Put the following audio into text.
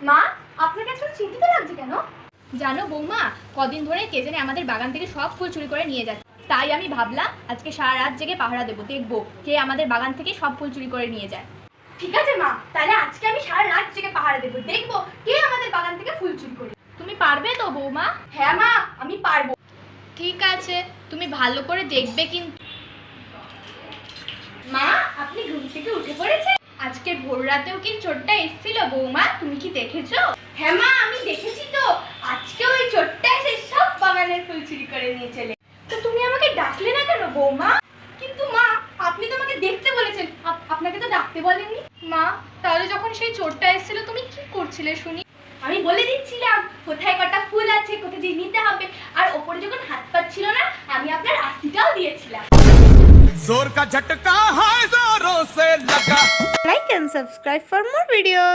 মা, আপনাকে আজকাল চিন্তিত লাগছে কেন? জানো বৌমা, কদিন ধরে কে জানে আমাদের বাগান থেকে সব ফুল চুরি করে নিয়ে যাচ্ছে। তাই আমি ভাবলাম আজকে সারা রাত জেগে পাহারা দেবো, দেখবো কে আমাদের বাগান থেকে সব ফুল চুরি করে নিয়ে যায়। ঠিক আছে মা, তাহলে আজকে আমি সারা রাত জেগে পাহারা দেবো, দেখবো কে আমাদের বাগান থেকে ফুল চুরি করে। তুমি পারবে তো বৌমা? হ্যাঁ মা, আমি পারবো। ঠিক আছে, তুমি ভালো করে দেখবে কিন্তু। মা, আপনি ঘুম থেকে উঠে পড়েছেন? আজকে ভোর রাতেও কি চোরটা এসেছিল বৌমা, তুমি কি দেখেছো? হ্যাঁ মা, আমি দেখেছি তো। আজকে ওই চোরটা এসে সব বাগানের ফুল চুরি করে নিয়ে চলে। তো তুমি আমাকে ডাকলে না কেন বৌমা? কিন্তু মা, আপনি তো আমাকে দেখতে বলেছেন, আপনাকে তো ডাকতে বলেননি। মা, তাহলে যখন সেই চোরটা এসেছিল তুমি কি করছিলে শুনি? আমি বলে দিচ্ছিলাম কোথায় কটা ফুল আছে, কোথা দিয়ে নিতে হবে, আর ওপরে যখন হাত পাচ্ছিল না আমি আপনার আস্তিটাও দিয়েছিলাম। जोर का झटका है जोरों से लगा। Like and subscribe for more videos.